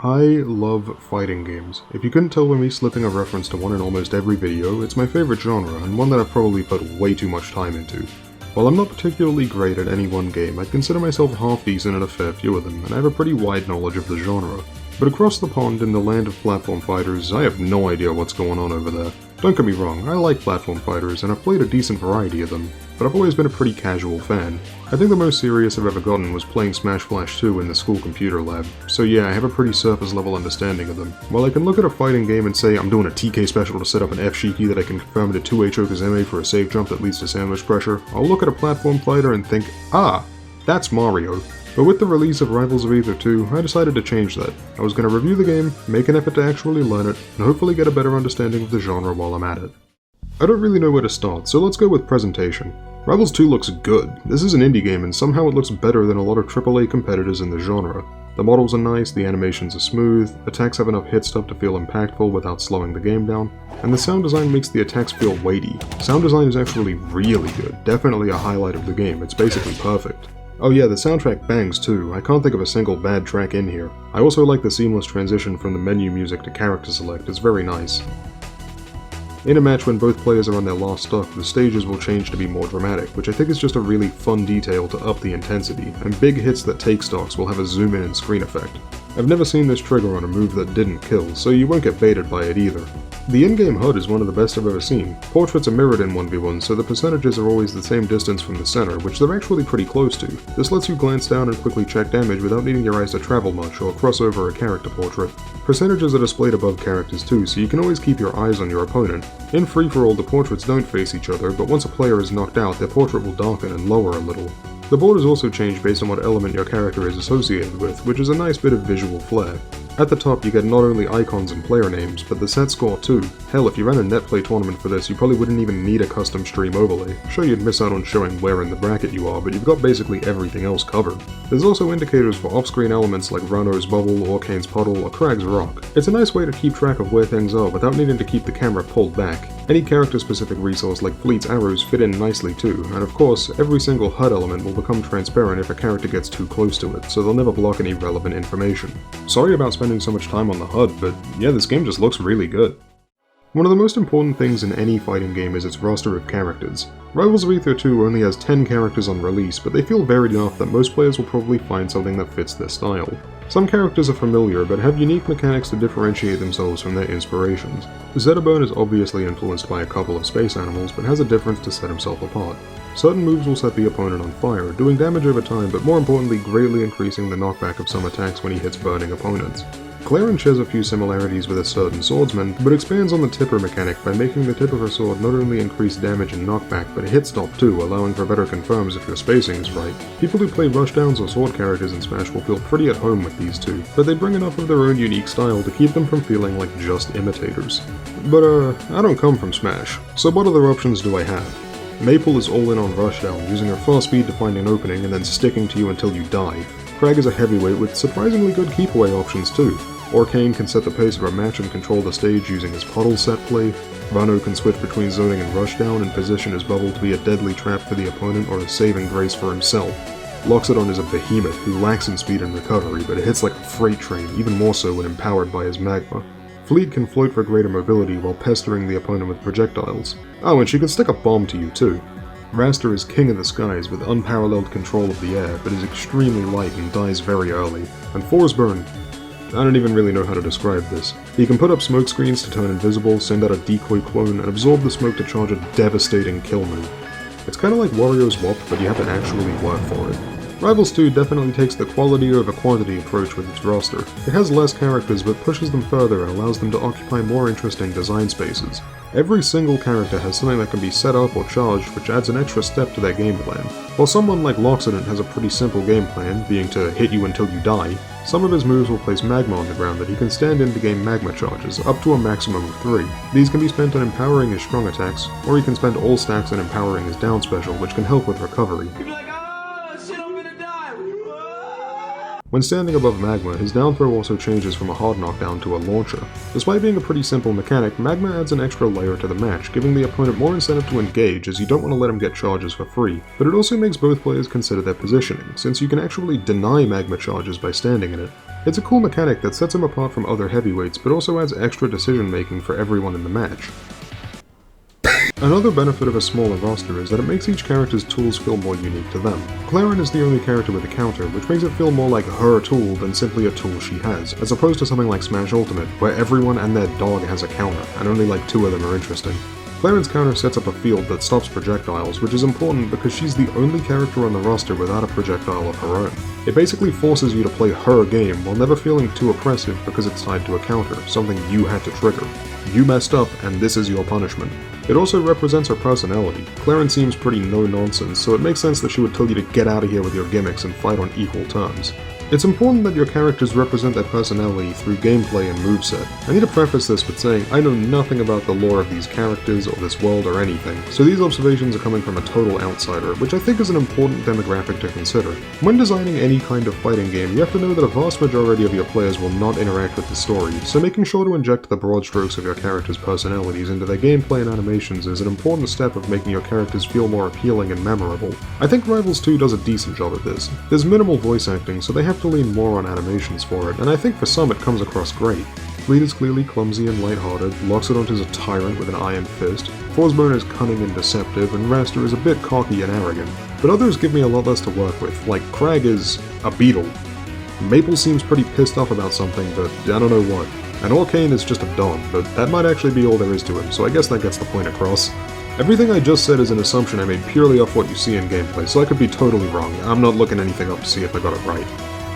I love fighting games. If you couldn't tell by me slipping a reference to one in almost every video, it's my favorite genre, and one that I've probably put way too much time into. While I'm not particularly great at any one game, I'd consider myself half decent at a fair few of them, and I have a pretty wide knowledge of the genre. But across the pond in the land of platform fighters, I have no idea what's going on over there. Don't get me wrong, I like platform fighters, and I've played a decent variety of them, but I've always been a pretty casual fan. I think the most serious I've ever gotten was playing Smash Flash 2 in the school computer lab, so yeah, I have a pretty surface level understanding of them. While I can look at a fighting game and say I'm doing a TK special to set up an F-Shiki that I can confirm into 2H Okazeme for a save jump that leads to sandwich pressure, I'll look at a platform fighter and think, ah, that's Mario. But with the release of Rivals of Aether II, I decided to change that. I was going to review the game, make an effort to actually learn it, and hopefully get a better understanding of the genre while I'm at it. I don't really know where to start, so let's go with presentation. Rivals 2 looks good. This is an indie game and somehow it looks better than a lot of AAA competitors in the genre. The models are nice, the animations are smooth, attacks have enough hit stop to feel impactful without slowing the game down, and the sound design makes the attacks feel weighty. Sound design is actually really good, definitely a highlight of the game, it's basically perfect. Oh yeah, the soundtrack bangs too, I can't think of a single bad track in here. I also like the seamless transition from the menu music to character select, it's very nice. In a match when both players are on their last stock, the stages will change to be more dramatic, which I think is just a really fun detail to up the intensity, and big hits that take stocks will have a zoom in and screen effect. I've never seen this trigger on a move that didn't kill, so you won't get baited by it either. The in-game HUD is one of the best I've ever seen. Portraits are mirrored in 1v1, so the percentages are always the same distance from the center, which they're actually pretty close to. This lets you glance down and quickly check damage without needing your eyes to travel much or cross over a character portrait. Percentages are displayed above characters too, so you can always keep your eyes on your opponent. In free-for-all, the portraits don't face each other, but once a player is knocked out, their portrait will darken and lower a little. The borders also change based on what element your character is associated with, which is a nice bit of visual flair. At the top you get not only icons and player names, but the set score too. Hell, if you ran a netplay tournament for this, you probably wouldn't even need a custom stream overlay. Sure, you'd miss out on showing where in the bracket you are, but you've got basically everything else covered. There's also indicators for off-screen elements like Rano's bubble, Orcane's puddle, or Crag's rock. It's a nice way to keep track of where things are without needing to keep the camera pulled back. Any character-specific resource like Fleet's arrows fit in nicely too, and of course, every single HUD element will become transparent if a character gets too close to it, so they'll never block any relevant information. Sorry about spending so much time on the HUD, but yeah, this game just looks really good. One of the most important things in any fighting game is its roster of characters. Rivals of Aether II only has 10 characters on release, but they feel varied enough that most players will probably find something that fits their style. Some characters are familiar, but have unique mechanics to differentiate themselves from their inspirations. Zetterburn is obviously influenced by a couple of space animals, but has a difference to set himself apart. Certain moves will set the opponent on fire, doing damage over time, but more importantly greatly increasing the knockback of some attacks when he hits burning opponents. Clarence shares a few similarities with a certain swordsman, but expands on the tipper mechanic by making the tip of her sword not only increase damage and knockback, but hit stop too, allowing for better confirms if your spacing is right. People who play rushdowns or sword characters in Smash will feel pretty at home with these two, but they bring enough of their own unique style to keep them from feeling like just imitators. But I don't come from Smash, so what other options do I have? Maple is all in on rushdown, using her fast speed to find an opening and then sticking to you until you die. Crag is a heavyweight with surprisingly good keep-away options too. Orcane can set the pace of a match and control the stage using his puddle set play. Rano can switch between zoning and rushdown and position his bubble to be a deadly trap for the opponent or a saving grace for himself. Loxodon is a behemoth who lacks in speed and recovery, but it hits like a freight train, even more so when empowered by his magma. Fleet can float for greater mobility while pestering the opponent with projectiles. Oh, and she can stick a bomb to you too. Raster is king of the skies with unparalleled control of the air, but is extremely light and dies very early. And Forsburn, I don't even really know how to describe this. He can put up smoke screens to turn invisible, send out a decoy clone, and absorb the smoke to charge a devastating kill move. It's kinda like Wario's WAP, but you have to actually work for it. Rivals 2 definitely takes the quality over quantity approach with its roster. It has less characters but pushes them further and allows them to occupy more interesting design spaces. Every single character has something that can be set up or charged, which adds an extra step to their game plan. While someone like Loxodon has a pretty simple game plan, being to hit you until you die, some of his moves will place magma on the ground that he can stand in to gain magma charges, up to a maximum of 3. These can be spent on empowering his strong attacks, or he can spend all stacks on empowering his down special, which can help with recovery. When standing above magma, his down throw also changes from a hard knockdown to a launcher. Despite being a pretty simple mechanic, magma adds an extra layer to the match, giving the opponent more incentive to engage as you don't want to let him get charges for free. But it also makes both players consider their positioning, since you can actually deny magma charges by standing in it. It's a cool mechanic that sets him apart from other heavyweights, but also adds extra decision making for everyone in the match. Another benefit of a smaller roster is that it makes each character's tools feel more unique to them. Claren is the only character with a counter, which makes it feel more like her tool than simply a tool she has, as opposed to something like Smash Ultimate, where everyone and their dog has a counter, and only like 2 of them are interesting. Claren's counter sets up a field that stops projectiles, which is important because she's the only character on the roster without a projectile of her own. It basically forces you to play her game while never feeling too oppressive because it's tied to a counter, something you had to trigger. You messed up, and this is your punishment. It also represents her personality. Claren seems pretty no-nonsense, so it makes sense that she would tell you to get out of here with your gimmicks and fight on equal terms. It's important that your characters represent their personality through gameplay and moveset. I need to preface this with saying I know nothing about the lore of these characters or this world or anything, so these observations are coming from a total outsider, which I think is an important demographic to consider. When designing any kind of fighting game, you have to know that a vast majority of your players will not interact with the story, so making sure to inject the broad strokes of your characters' personalities into their gameplay and animations is an important step of making your characters feel more appealing and memorable. I think Rivals 2 does a decent job at this. There's minimal voice acting, so they have to lean more on animations for it, and I think for some it comes across great. Fleet is clearly clumsy and lighthearted, Loxodont is a tyrant with an iron fist, Forsbone is cunning and deceptive, and Raster is a bit cocky and arrogant. But others give me a lot less to work with, like Crag is a beetle. Maple seems pretty pissed off about something, but I don't know what. And Orcane is just a dog, but that might actually be all there is to him, so I guess that gets the point across. Everything I just said is an assumption I made purely off what you see in gameplay, so I could be totally wrong. I'm not looking anything up to see if I got it right.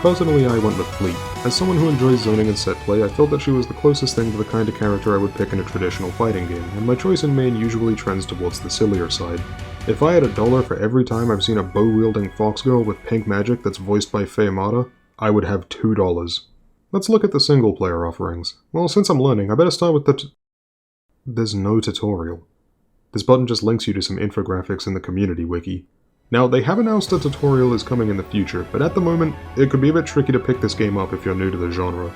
Personally, I went with Fleet. As someone who enjoys zoning and set play, I felt that she was the closest thing to the kind of character I would pick in a traditional fighting game, and my choice in main usually trends towards the sillier side. If I had $1 for every time I've seen a bow-wielding fox girl with pink magic that's voiced by Faye Mata, I would have $2. Let's look at the single-player offerings. Well, since I'm learning, I better start with the There's no tutorial. This button just links you to some infographics in the community wiki. Now, they have announced a tutorial is coming in the future, but at the moment, it could be a bit tricky to pick this game up if you're new to the genre.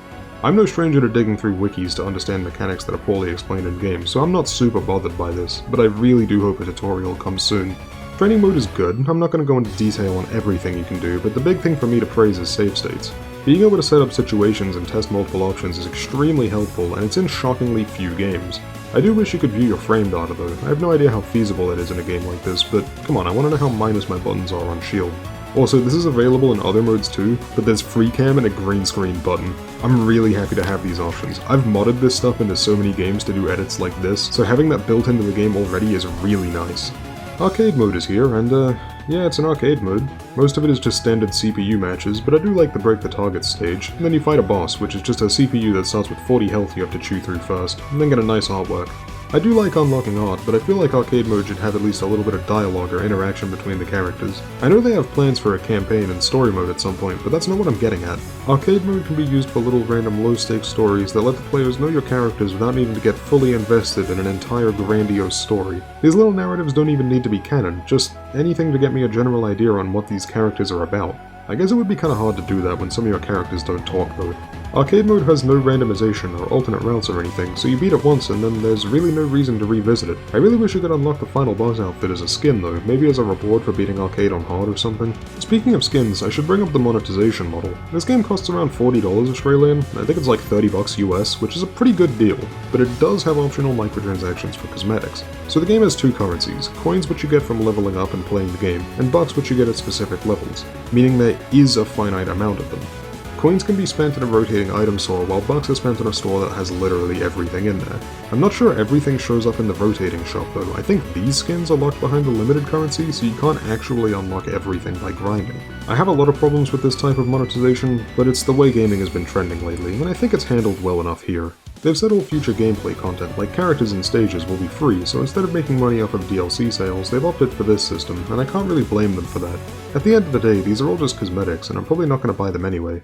I'm no stranger to digging through wikis to understand mechanics that are poorly explained in games, so I'm not super bothered by this, but I really do hope a tutorial comes soon. Training mode is good, I'm not going to go into detail on everything you can do, but the big thing for me to praise is save states. Being able to set up situations and test multiple options is extremely helpful, and it's in shockingly few games. I do wish you could view your frame data though. I have no idea how feasible it is in a game like this, but come on, I want to know how minus my buttons are on shield. Also, this is available in other modes too, but there's free cam and a green screen button. I'm really happy to have these options. I've modded this stuff into so many games to do edits like this, so having that built into the game already is really nice. Arcade mode is here, and yeah, it's an arcade mode. Most of it is just standard CPU matches, but I do like the break the target stage, and then you fight a boss, which is just a CPU that starts with 40 health you have to chew through first, and then get a nice artwork. I do like unlocking art, but I feel like arcade mode should have at least a little bit of dialogue or interaction between the characters. I know they have plans for a campaign and story mode at some point, but that's not what I'm getting at. Arcade mode can be used for little random low-stakes stories that let the players know your characters without needing to get fully invested in an entire grandiose story. These little narratives don't even need to be canon, just anything to get me a general idea on what these characters are about. I guess it would be kinda hard to do that when some of your characters don't talk though. Arcade mode has no randomization or alternate routes or anything, so you beat it once and then there's really no reason to revisit it. I really wish you could unlock the final boss outfit as a skin though, maybe as a reward for beating Arcade on hard or something. Speaking of skins, I should bring up the monetization model. This game costs around $40 Australian, I think it's like $30 US, which is a pretty good deal, but it does have optional microtransactions for cosmetics. So the game has two currencies, coins which you get from leveling up and playing the game, and bucks which you get at specific levels, meaning there is a finite amount of them. Coins can be spent in a rotating item store, while bucks are spent in a store that has literally everything in there. I'm not sure everything shows up in the rotating shop though. I think these skins are locked behind the limited currency, so you can't actually unlock everything by grinding. I have a lot of problems with this type of monetization, but it's the way gaming has been trending lately, and I think it's handled well enough here. They've said all future gameplay content, like characters and stages, will be free, so instead of making money off of DLC sales, they've opted for this system, and I can't really blame them for that. At the end of the day, these are all just cosmetics, and I'm probably not going to buy them anyway.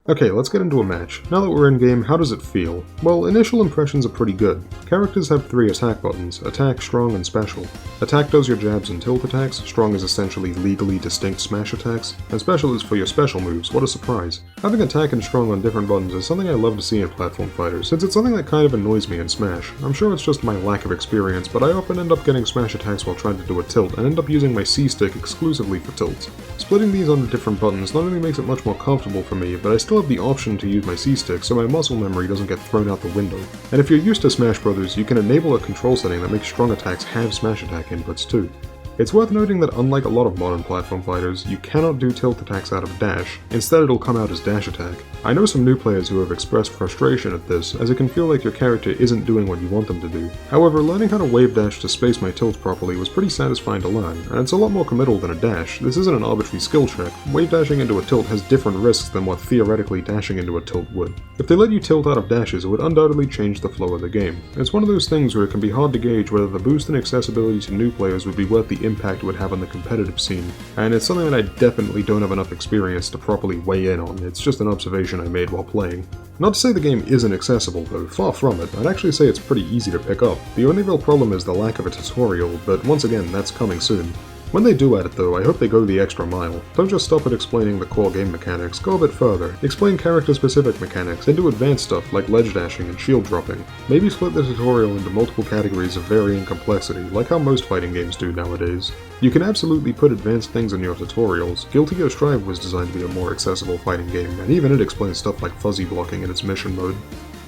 Okay, let's get into a match. Now that we're in-game, how does it feel? Well, initial impressions are pretty good. Characters have 3 attack buttons, Attack, Strong, and Special. Attack does your jabs and tilt attacks, Strong is essentially legally distinct smash attacks, and Special is for your special moves, what a surprise. Having Attack and Strong on different buttons is something I love to see in platform fighters, since it's something that kind of annoys me in Smash. I'm sure it's just my lack of experience, but I often end up getting smash attacks while trying to do a tilt, and end up using my C-stick exclusively for tilts. Splitting these onto different buttons not only makes it much more comfortable for me, but I still still have the option to use my C-stick so my muscle memory doesn't get thrown out the window. And if you're used to Smash Bros, you can enable a control setting that makes strong attacks have smash attack inputs too. It's worth noting that unlike a lot of modern platform fighters, you cannot do tilt attacks out of dash, instead it'll come out as dash attack. I know some new players who have expressed frustration at this, as it can feel like your character isn't doing what you want them to do. However, learning how to wave dash to space my tilts properly was pretty satisfying to learn, and it's a lot more committal than a dash. This isn't an arbitrary skill check. Wave dashing into a tilt has different risks than what theoretically dashing into a tilt would. If they let you tilt out of dashes, it would undoubtedly change the flow of the game. It's one of those things where it can be hard to gauge whether the boost in accessibility to new players would be worth the impact it would have on the competitive scene, and it's something that I definitely don't have enough experience to properly weigh in on. It's just an observation I made while playing. Not to say the game isn't accessible though, far from it. I'd actually say it's pretty easy to pick up. The only real problem is the lack of a tutorial, but once again, that's coming soon. When they do add it though, I hope they go the extra mile. Don't just stop at explaining the core game mechanics, go a bit further. Explain character-specific mechanics, and do advanced stuff like ledge dashing and shield dropping. Maybe split the tutorial into multiple categories of varying complexity, like how most fighting games do nowadays. You can absolutely put advanced things in your tutorials. Guilty Gear Strive was designed to be a more accessible fighting game, and even it explains stuff like fuzzy blocking in its mission mode.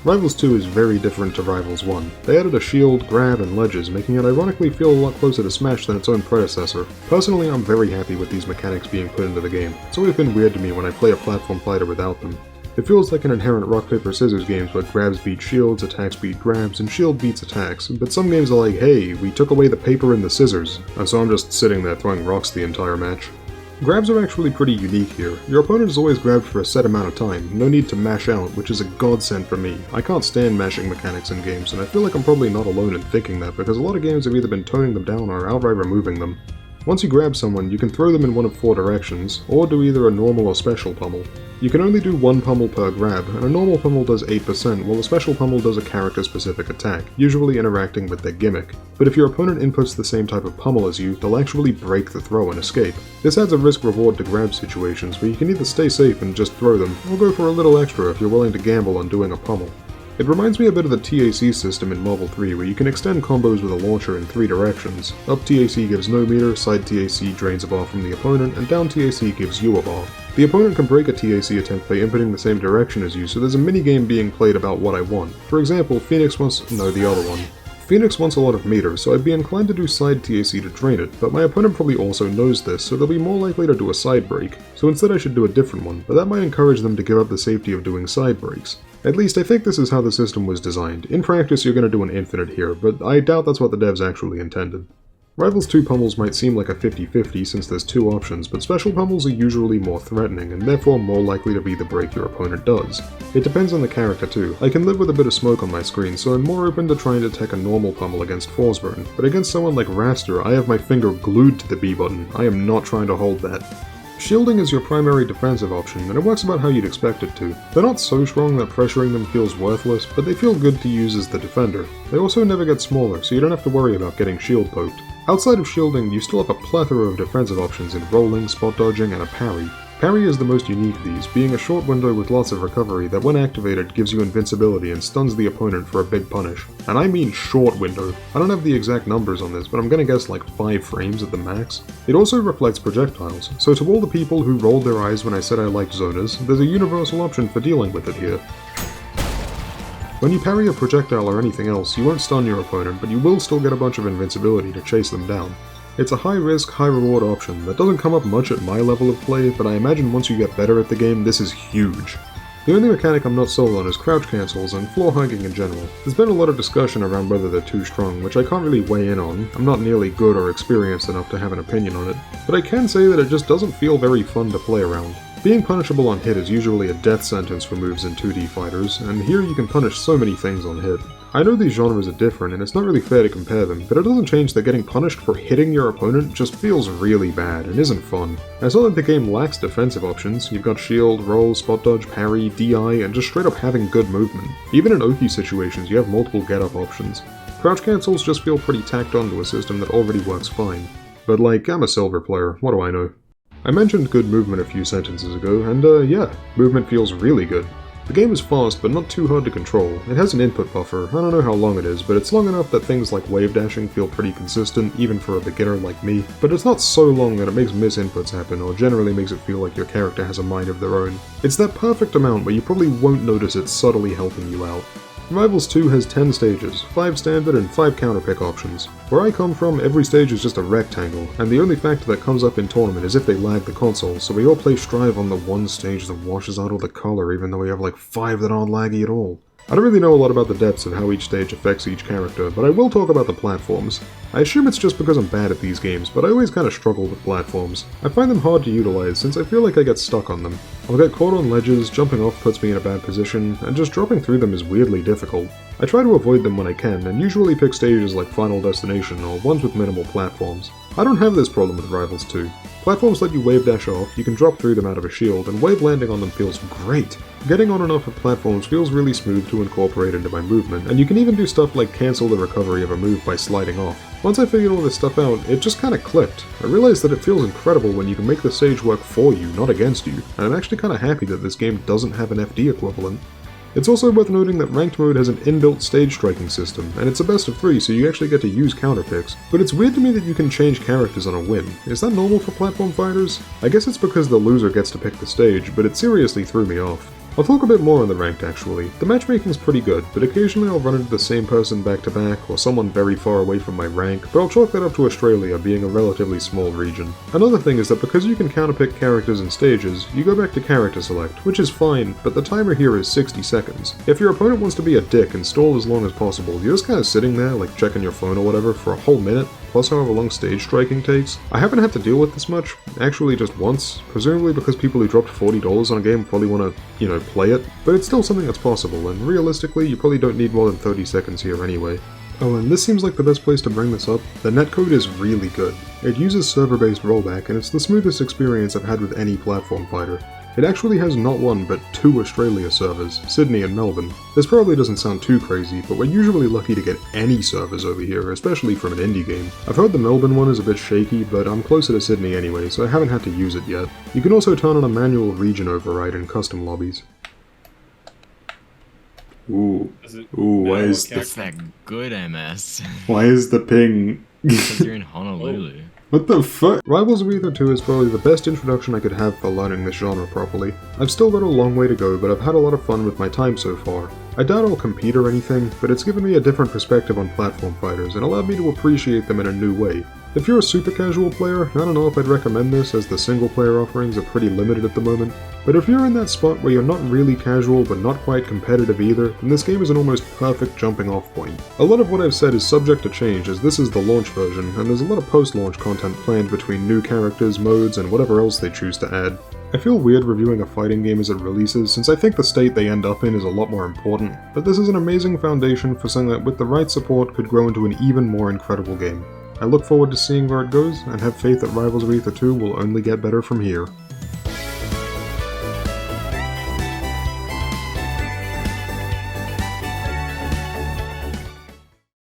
Rivals 2 is very different to Rivals 1. They added a shield, grab, and ledges, making it ironically feel a lot closer to Smash than its own predecessor. Personally, I'm very happy with these mechanics being put into the game. It's always been weird to me when I play a platform fighter without them. It feels like an inherent rock-paper-scissors games where grabs beat shields, attacks beat grabs, and shield beats attacks, but some games are like, hey, we took away the paper and the scissors, and so I'm just sitting there throwing rocks the entire match. Grabs are actually pretty unique here. Your opponent is always grabbed for a set amount of time, no need to mash out, which is a godsend for me. I can't stand mashing mechanics in games, and I feel like I'm probably not alone in thinking that, because a lot of games have either been toning them down or outright removing them. Once you grab someone, you can throw them in one of 4 directions, or do either a normal or special pummel. You can only do 1 pummel per grab, and a normal pummel does 8%, while a special pummel does a character-specific attack, usually interacting with their gimmick. But if your opponent inputs the same type of pummel as you, they'll actually break the throw and escape. This adds a risk-reward to grab situations, where you can either stay safe and just throw them, or go for a little extra if you're willing to gamble on doing a pummel. It reminds me a bit of the TAC system in Marvel 3, where you can extend combos with a launcher in 3 directions. Up TAC gives no meter, side TAC drains a bar from the opponent, and down TAC gives you a bar. The opponent can break a TAC attempt by inputting the same direction as you, so there's a minigame being played about what I want. For example, Phoenix wants a lot of meter, so I'd be inclined to do side TAC to drain it, but my opponent probably also knows this, so they'll be more likely to do a side break. So instead I should do a different one, but that might encourage them to give up the safety of doing side breaks. At least I think this is how the system was designed. In practice you're going to do an infinite here, but I doubt that's what the devs actually intended. Rivals 2 pummels might seem like a 50-50 since there's 2 options, but special pummels are usually more threatening, and therefore more likely to be the break your opponent does. It depends on the character too. I can live with a bit of smoke on my screen, so I'm more open to trying to tech a normal pummel against Forsburn, but against someone like Raster, I have my finger glued to the B button. I am not trying to hold that. Shielding is your primary defensive option, and it works about how you'd expect it to. They're not so strong that pressuring them feels worthless, but they feel good to use as the defender. They also never get smaller, so you don't have to worry about getting shield poked. Outside of shielding, you still have a plethora of defensive options in rolling, spot dodging, and a parry. Parry is the most unique of these, being a short window with lots of recovery that when activated gives you invincibility and stuns the opponent for a big punish. And I mean short window. I don't have the exact numbers on this, but I'm gonna guess like 5 frames at the max. It also reflects projectiles, so to all the people who rolled their eyes when I said I liked zoners, there's a universal option for dealing with it here. When you parry a projectile or anything else, you won't stun your opponent, but you will still get a bunch of invincibility to chase them down. It's a high-risk, high-reward option that doesn't come up much at my level of play, but I imagine once you get better at the game, this is huge. The only mechanic I'm not sold on is crouch cancels and floor hugging in general. There's been a lot of discussion around whether they're too strong, which I can't really weigh in on. I'm not nearly good or experienced enough to have an opinion on it, but I can say that it just doesn't feel very fun to play around. Being punishable on hit is usually a death sentence for moves in 2D fighters, and here you can punish so many things on hit. I know these genres are different and it's not really fair to compare them, but it doesn't change that getting punished for hitting your opponent just feels really bad and isn't fun. It's not that the game lacks defensive options. You've got shield, roll, spot dodge, parry, DI, and just straight up having good movement. Even in Oki situations you have multiple get-up options. Crouch cancels just feel pretty tacked onto a system that already works fine. But like, I'm a silver player, what do I know? I mentioned good movement a few sentences ago, and yeah, movement feels really good. The game is fast, but not too hard to control. It has an input buffer, I don't know how long it is, but it's long enough that things like wave dashing feel pretty consistent, even for a beginner like me, but it's not so long that it makes misinputs happen, or generally makes it feel like your character has a mind of their own. It's that perfect amount where you probably won't notice it subtly helping you out. Rivals 2 has 10 stages, 5 standard and 5 counterpick options. Where I come from, every stage is just a rectangle, and the only factor that comes up in tournament is if they lag the console, so we all play Strive on the one stage that washes out all the color, even though we have like 5 that aren't laggy at all. I don't really know a lot about the depths of how each stage affects each character, but I will talk about the platforms. I assume it's just because I'm bad at these games, but I always kinda struggle with platforms. I find them hard to utilize since I feel like I get stuck on them. I'll get caught on ledges, jumping off puts me in a bad position, and just dropping through them is weirdly difficult. I try to avoid them when I can, and usually pick stages like Final Destination or ones with minimal platforms. I don't have this problem with Rivals 2. Platforms let you wave dash off, you can drop through them out of a shield, and wave landing on them feels great. Getting on and off of platforms feels really smooth to incorporate into my movement, and you can even do stuff like cancel the recovery of a move by sliding off. Once I figured all this stuff out, it just kinda clicked. I realized that it feels incredible when you can make the stage work for you, not against you, and I'm actually kinda happy that this game doesn't have an FD equivalent. It's also worth noting that Ranked Mode has an inbuilt stage striking system, and it's a best of 3, so you actually get to use counterpicks. But it's weird to me that you can change characters on a whim. Is that normal for platform fighters? I guess it's because the loser gets to pick the stage, but it seriously threw me off. I'll talk a bit more on the ranked actually. The matchmaking's pretty good, but occasionally I'll run into the same person back to back, or someone very far away from my rank, but I'll chalk that up to Australia being a relatively small region. Another thing is that because you can counterpick characters and stages, you go back to character select, which is fine, but the timer here is 60 seconds. If your opponent wants to be a dick and stall as long as possible, you're just kinda sitting there, like checking your phone or whatever, for a whole minute, plus however long stage striking takes. I haven't had to deal with this much, actually just once, presumably because people who dropped $40 on a game probably want to, play it, but it's still something that's possible, and realistically, you probably don't need more than 30 seconds here anyway. Oh, and this seems like the best place to bring this up. The netcode is really good. It uses server-based rollback, and it's the smoothest experience I've had with any platform fighter. It actually has not one, but 2 Australia servers, Sydney and Melbourne. This probably doesn't sound too crazy, but we're usually lucky to get any servers over here, especially from an indie game. I've heard the Melbourne one is a bit shaky, but I'm closer to Sydney anyway, so I haven't had to use it yet. You can also turn on a manual region override in custom lobbies. Ooh, why is That's that good MS. Why is the ping? Because you're in Honolulu. What the fuck? Rivals of Aether II is probably the best introduction I could have for learning this genre properly. I've still got a long way to go, but I've had a lot of fun with my time so far. I doubt I'll compete or anything, but it's given me a different perspective on platform fighters and allowed me to appreciate them in a new way. If you're a super casual player, I don't know if I'd recommend this as the single player offerings are pretty limited at the moment, but if you're in that spot where you're not really casual but not quite competitive either, then this game is an almost perfect jumping off point. A lot of what I've said is subject to change as this is the launch version, and there's a lot of post-launch content planned between new characters, modes, and whatever else they choose to add. I feel weird reviewing a fighting game as it releases since I think the state they end up in is a lot more important, but this is an amazing foundation for something that with the right support could grow into an even more incredible game. I look forward to seeing where it goes, and have faith that Rivals of Aether II will only get better from here.